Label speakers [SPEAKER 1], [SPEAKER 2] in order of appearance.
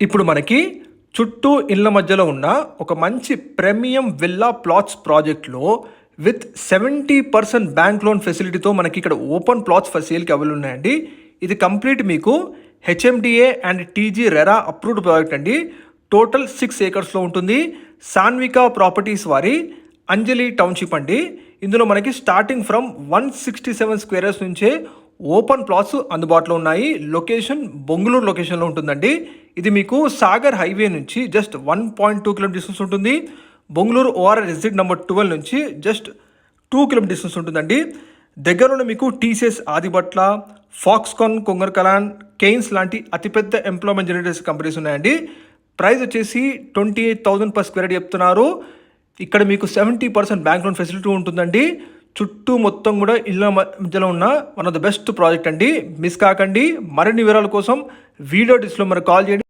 [SPEAKER 1] ఇప్పుడు మనకి చుట్టూ ఇళ్ళ మధ్యలో ఉన్న ఒక మంచి ప్రీమియం విల్లా ప్లాట్స్ ప్రాజెక్ట్లో విత్ 70% బ్యాంక్ లోన్ ఫెసిలిటీతో మనకి ఇక్కడ ఓపెన్ ప్లాట్స్ ఫర్ సేల్కి అవైలబుల్ ఉన్నాయండి. ఇది కంప్లీట్ మీకు HMDA and TG RERA approved project అండి. టోటల్ 6 ఏకర్స్లో ఉంటుంది. సాన్వికా ప్రాపర్టీస్ వారి అంజలి టౌన్షిప్ అండి. ఇందులో మనకి స్టార్టింగ్ ఫ్రమ్ 167 స్క్వేర్స్ నుంచే ఓపెన్ ప్లాట్స్ అందుబాటులో ఉన్నాయి. లొకేషన్ బొంగుళూరు లొకేషన్లో ఉంటుందండి. ఇది మీకు సాగర్ హైవే నుంచి జస్ట్ 1.2 కిలోమీటర్ డిస్టెన్స్ ఉంటుంది. బొంగుళూరు ఓఆర్ఆర్ ఎగ్జిట్ నెంబర్ 12 నుంచి జస్ట్ 2 కిలోమీటర్ డిస్టెన్స్ ఉంటుందండి. దగ్గరలో మీకు టీసీఎస్ ఆదిబట్ల, ఫాక్స్కాన్ కొంగర్కలాన్, కెయిన్స్ లాంటి అతిపెద్ద ఎంప్లాయ్మెంట్ జనరేటర్స్ కంపెనీస్ ఉన్నాయండి. ప్రైస్ వచ్చేసి 28,000 per స్క్వేర్ చెప్తున్నారు. ఇక్కడ మీకు 70% బ్యాంక్ లోన్ ఫెసిలిటీ ఉంటుందండి. చుట్టూ మొత్తం కూడా ఇళ్ళ మధ్యలో ఉన్న one of the best project అండి. మిస్ కాకండి. మరిన్ని వివరాల కోసం వీడియో డిస్ప్లేలో మరి కాల్ చేయండి.